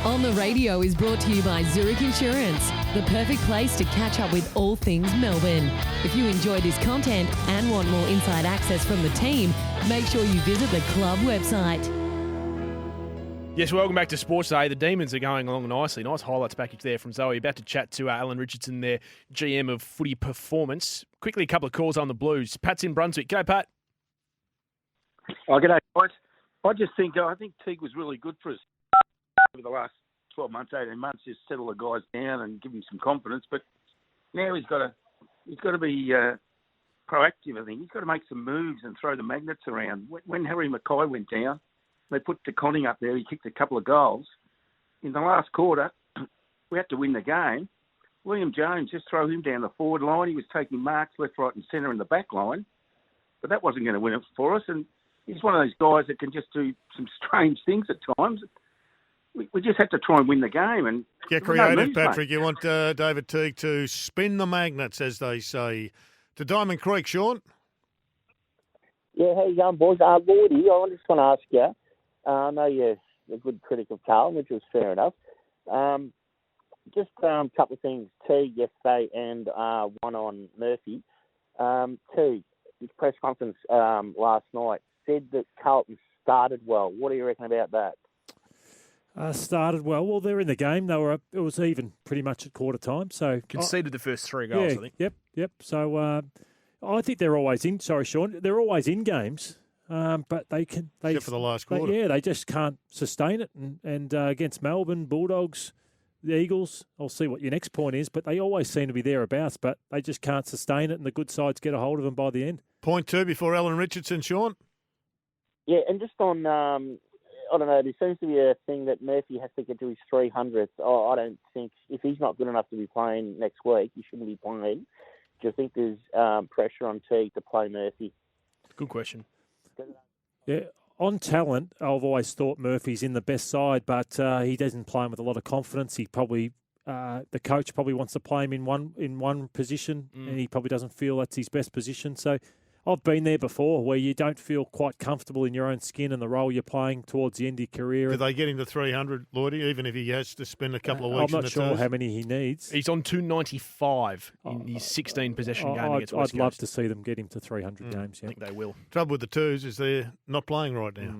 On the Radio is brought to you by Zurich Insurance, the perfect place to catch up with all things Melbourne. If you enjoy this content and want more inside access from the team, make sure you visit the club website. Yes, welcome back to Sportsday. The Demons are going along nicely. Nice highlights package there from Zoe. About to chat to Alan Richardson, their GM of Footy Performance. Quickly, a couple of calls on the Blues. Pat's in Brunswick. G'day, Pat. Oh, g'day, guys. I think Teague was really good for us over the last 12 months, 18 months, just settle the guys down and give him some confidence. But now he's got to be proactive, I think. He's got to make some moves and throw the magnets around. When Harry Mackay went down, they put DeConning up there. He kicked a couple of goals. In the last quarter, we had to win the game. William Jones, just throw him down the forward line. He was taking marks left, right and centre in the back line. But that wasn't going to win it for us. And he's one of those guys that can just do some strange things at times. We just have to try and win the game. And get creative, Patrick. You want David Teague to spin the magnets, as they say. To Diamond Creek, Sean. Yeah, how you going, boys? Lordy, I just want to ask you, I know you're a good critic of Carlton, which was fair enough. Just a couple of things. Teague yesterday and one on Murphy. Teague, his press conference last night, said that Carlton started well. What do you reckon about that? Started well. Well, they're in the game. It was even pretty much at quarter time. So conceded the first 3 goals, I think. Yep. So I think they're always in. Sorry, Sean. They're always in games, but they can. Except for the last quarter. They just can't sustain it. And against Melbourne, Bulldogs, the Eagles, I'll see what your next point is, but they always seem to be thereabouts, but they just can't sustain it, and the good sides get a hold of them by the end. Point 2 before Alan Richardson, Sean. Yeah, and just on, I don't know, there seems to be a thing that Murphy has to get to his 300th. Oh, I don't think, if he's not good enough to be playing next week, he shouldn't be playing. Do you think there's pressure on Teague to play Murphy? Good question. Yeah, on talent, I've always thought Murphy's in the best side, but he doesn't play him with a lot of confidence. He probably, the coach probably wants to play him in one position, and he probably doesn't feel that's his best position. So I've been there before where you don't feel quite comfortable in your own skin and the role you're playing towards the end of your career. Do they get him to 300, Lloydie, even if he has to spend a couple of weeks I'm not sure how many he needs. He's on 295 in his 16 possession game against West I'd love to see them get him to 300 games. Yeah. I think they will. Trouble with the Twos is they're not playing right now.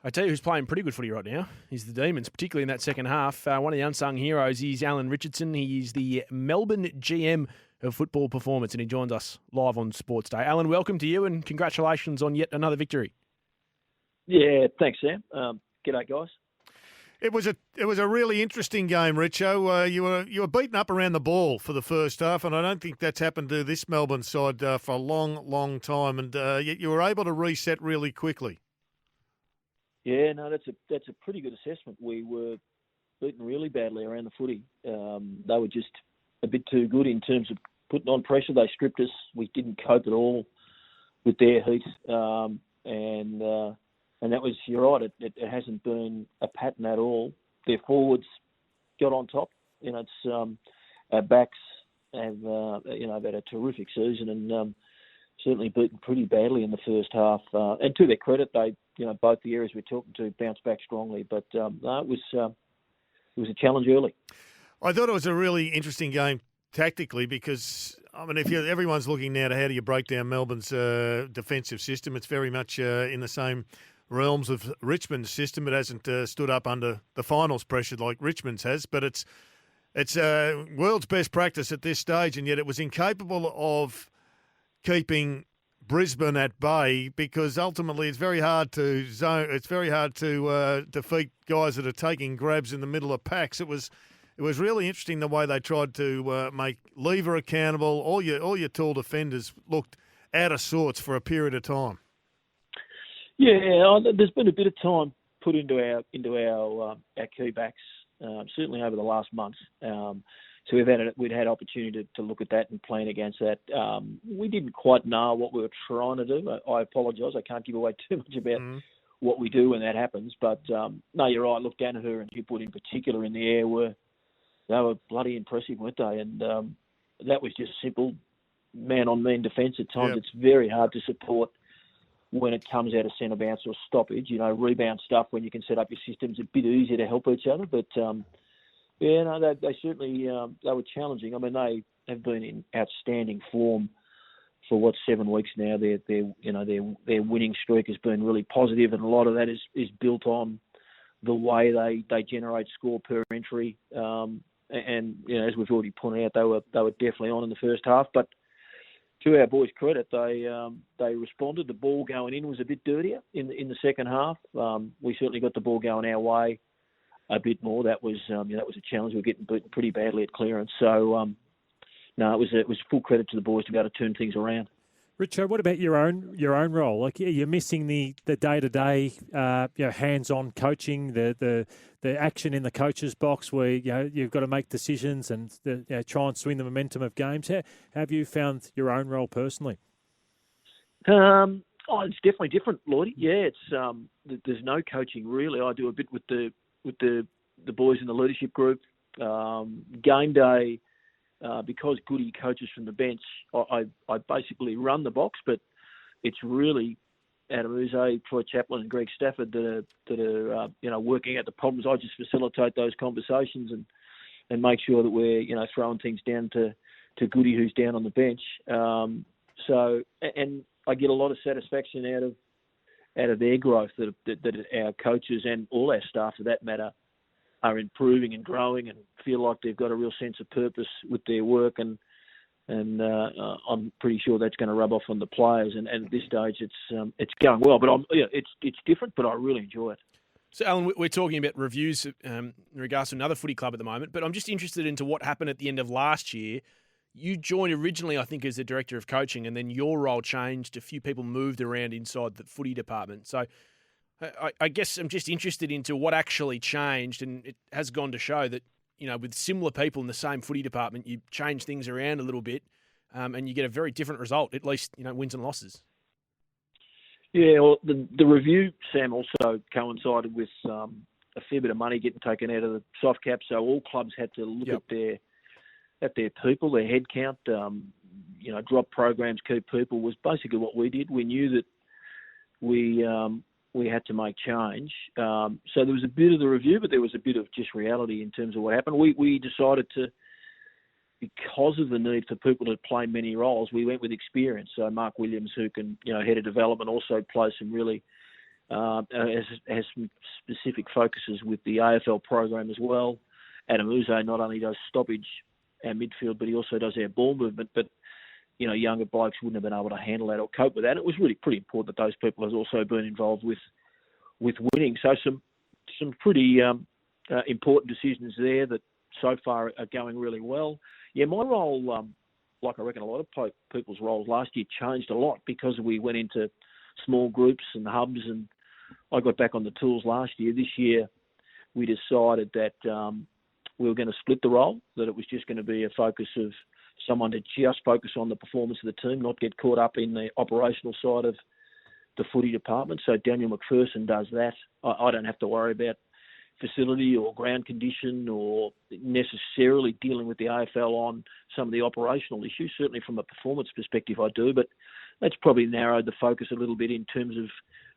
I tell you who's playing pretty good footy right now is the Demons, particularly in that second half. One of the unsung heroes is Alan Richardson. He is the Melbourne GM of Football Performance, and he joins us live on Sports Day. Alan, welcome to you, and congratulations on yet another victory. Yeah, thanks, Sam. G'day, guys. It was a really interesting game, Richo. You were beaten up around the ball for the first half, and I don't think that's happened to this Melbourne side for a long, long time. And yet you were able to reset really quickly. Yeah, no, that's a pretty good assessment. We were beaten really badly around the footy. They were just a bit too good in terms of putting on pressure. They stripped us. We didn't cope at all with their heat, and that was, you're right. It hasn't been a pattern at all. Their forwards got on top. It's our backs have had a terrific season and certainly beaten pretty badly in the first half. And to their credit, they both the areas we're talking to bounced back strongly. But it was a challenge early. I thought it was a really interesting game tactically because, if everyone's looking now to how do you break down Melbourne's defensive system, it's very much in the same realms of Richmond's system. It hasn't stood up under the finals pressure like Richmond's has, but it's world's best practice at this stage, and yet it was incapable of keeping Brisbane at bay because ultimately it's very hard to defeat guys that are taking grabs in the middle of packs. It was really interesting the way they tried to make Lever accountable. All your tall defenders looked out of sorts for a period of time. Yeah, there's been a bit of time put into our key backs, certainly over the last month. So we'd had opportunity to look at that and plan against that. We didn't quite know what we were trying to do. I apologise. I can't give away too much about what we do when that happens. But no, you're right. Look, Danaher and Hipwood in particular in the air were bloody impressive, weren't they? And that was just simple man-on-man defence. At times, It's very hard to support when it comes out of centre bounce or stoppage. Rebound stuff when you can set up your systems a bit easier to help each other. But they certainly they were challenging. I mean, they have been in outstanding form for 7 weeks now. Their winning streak has been really positive, and a lot of that is built on the way they generate score per entry. And as we've already pointed out, they were definitely on in the first half. But to our boys' credit, they responded. The ball going in was a bit dirtier in the second half. We certainly got the ball going our way a bit more. That was a challenge. We were getting beaten pretty badly at clearance. So it was full credit to the boys to be able to turn things around. Richard, what about your own role? Like, you're missing the day-to-day, hands-on coaching, the action in the coach's box where you've got to make decisions and try and swing the momentum of games. How have you found your own role personally? It's definitely different, Lloydie. Yeah, it's there's no coaching really. I do a bit with the boys in the leadership group. Game day. Because Goody coaches from the bench, I basically run the box, but it's really Adam Uze, Troy Chaplin, and Greg Stafford that are working out the problems. I just facilitate those conversations and make sure that we're throwing things down to Goody, who's down on the bench. And I get a lot of satisfaction out of their growth that our coaches and all our staff, for that matter, are improving and growing and feel like they've got a real sense of purpose with their work, and I'm pretty sure that's going to rub off on the players. And at this stage, it's going well. But it's different, but I really enjoy it. So, Alan, we're talking about reviews in regards to another footy club at the moment, but I'm just interested into what happened at the end of last year. You joined originally, I think, as the director of coaching, and then your role changed. A few people moved around inside the footy department. So I guess I'm just interested into what actually changed, and it has gone to show that, with similar people in the same footy department, you change things around a little bit, and you get a very different result, at least, wins and losses. Yeah, well, the review, Sam, also coincided with a fair bit of money getting taken out of the soft cap, so all clubs had to look at their people, their head count, drop programs, keep people, was basically what we did. We knew that we had to make change. So there was a bit of the review, but there was a bit of just reality in terms of what happened. We decided to, because of the need for people to play many roles, we went with experience. So Mark Williams, who can, head of development, also plays some really, has some specific focuses with the AFL program as well. Adam Uze not only does stoppage, our midfield, but he also does our ball movement. But younger blokes wouldn't have been able to handle that or cope with that. It was really pretty important that those people have also been involved with winning. So some pretty important decisions there that so far are going really well. Yeah, my role, like I reckon a lot of people's roles last year, changed a lot because we went into small groups and hubs, and I got back on the tools last year. This year, we decided that we were going to split the role, that it was just going to be a focus of someone to just focus on the performance of the team, not get caught up in the operational side of the footy department. So Daniel McPherson does that. I don't have to worry about facility or ground condition or necessarily dealing with the AFL on some of the operational issues. Certainly from a performance perspective I do, but that's probably narrowed the focus a little bit in terms of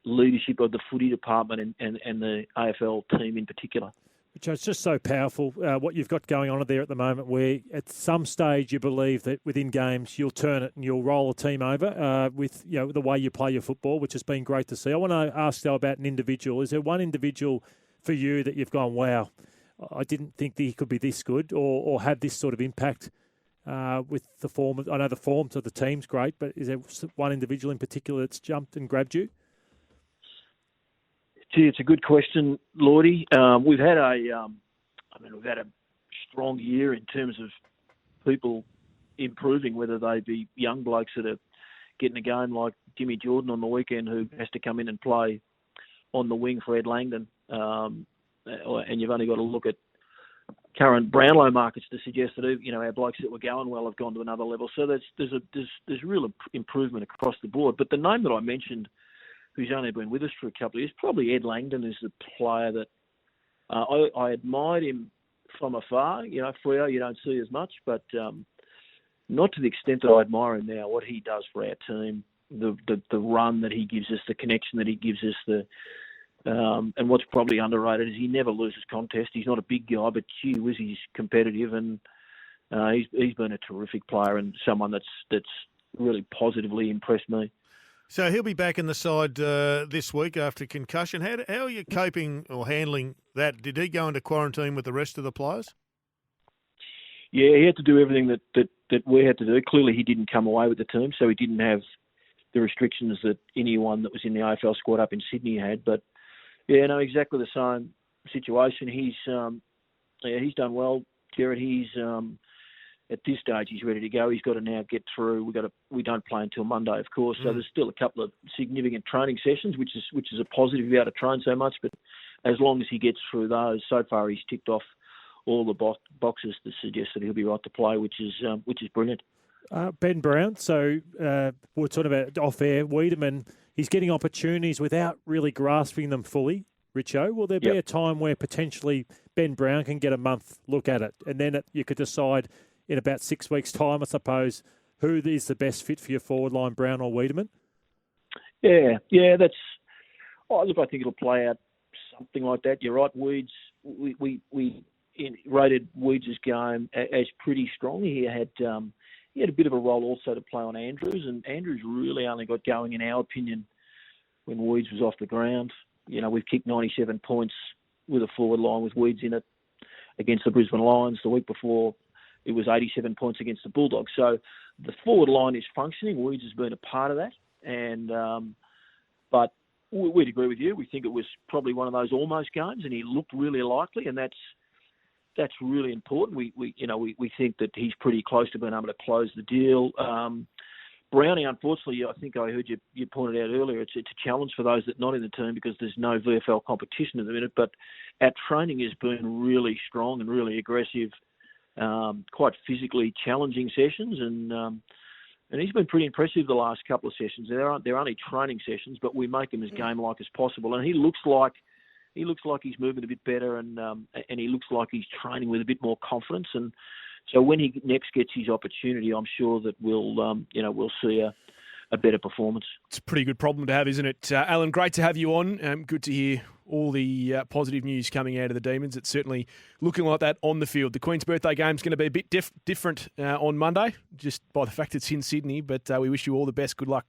leadership of the footy department and the AFL team in particular. Which is just so powerful, what you've got going on there at the moment, where at some stage you believe that within games you'll turn it and you'll roll a team over with the way you play your football, which has been great to see. I want to ask though about an individual. Is there one individual for you that you've gone, wow, I didn't think that he could be this good or have this sort of impact with the form? I know the form to the team's great, but is there one individual in particular that's jumped and grabbed you? Gee, it's a good question, Lloydie. We've had a strong year in terms of people improving, whether they be young blokes that are getting a game like Jimmy Jordan on the weekend, who has to come in and play on the wing for Ed Langdon, and you've only got to look at current Brownlow markets to suggest that our blokes that were going well have gone to another level. So there's real improvement across the board. But the name that I mentioned, who's only been with us for a couple of years, probably Ed Langdon is the player that I admired him from afar. Freo you don't see as much, but not to the extent that I admire him now. What he does for our team, the run that he gives us, the connection that he gives us, and what's probably underrated is he never loses contest. He's not a big guy, but gee whiz, he's competitive, and he's been a terrific player and someone that's really positively impressed me. So he'll be back in the side this week after concussion. How are you coping or handling that? Did he go into quarantine with the rest of the players? Yeah, he had to do everything that we had to do. Clearly, he didn't come away with the team, so he didn't have the restrictions that anyone that was in the AFL squad up in Sydney had. But yeah, no, exactly the same situation. He's done well, Jared. He's at this stage he's ready to go. He's got to now get through. We don't play until Monday, of course. So there's still a couple of significant training sessions, which is a positive to be able to train so much. But as long as he gets through those, so far he's ticked off all the boxes to suggest that he'll be right to play, which is brilliant. Ben Brown, so we're talking about off-air, Wiedemann, he's getting opportunities without really grasping them fully. Richo, will there be a time where potentially Ben Brown can get a month look at it, and then you could decide in about 6 weeks' time, I suppose, who is the best fit for your forward line, Brown or Wiedemann? Yeah, that's... Oh, look, I think it'll play out something like that. You're right, Weeds, we rated Weeds' game as pretty strong. He had a bit of a role also to play on Andrews, and Andrews really only got going, in our opinion, when Weeds was off the ground. You know, we've kicked 97 points with a forward line with Weeds in it against the Brisbane Lions. The week before, it was 87 points against the Bulldogs. So the forward line is functioning. Weeds has been a part of that, and but we'd agree with you. We think it was probably one of those almost games, and he looked really likely, and that's really important. We think that he's pretty close to being able to close the deal. Brownie, unfortunately, I think I heard you pointed out earlier, it's a challenge for those that are not in the team because there's no VFL competition at the minute, but our training has been really strong and really aggressive, quite physically challenging sessions, and he's been pretty impressive the last couple of sessions. They're only training sessions, but we make them as game-like as possible, and he looks like he's moving a bit better, and he looks like he's training with a bit more confidence. And so when he next gets his opportunity, I'm sure that we'll see a better performance. It's a pretty good problem to have, isn't it? Alan, great to have you on. Good to hear all the positive news coming out of the Demons. It's certainly looking like that on the field. The Queen's Birthday Game is going to be a bit different on Monday, just by the fact it's in Sydney, but we wish you all the best. Good luck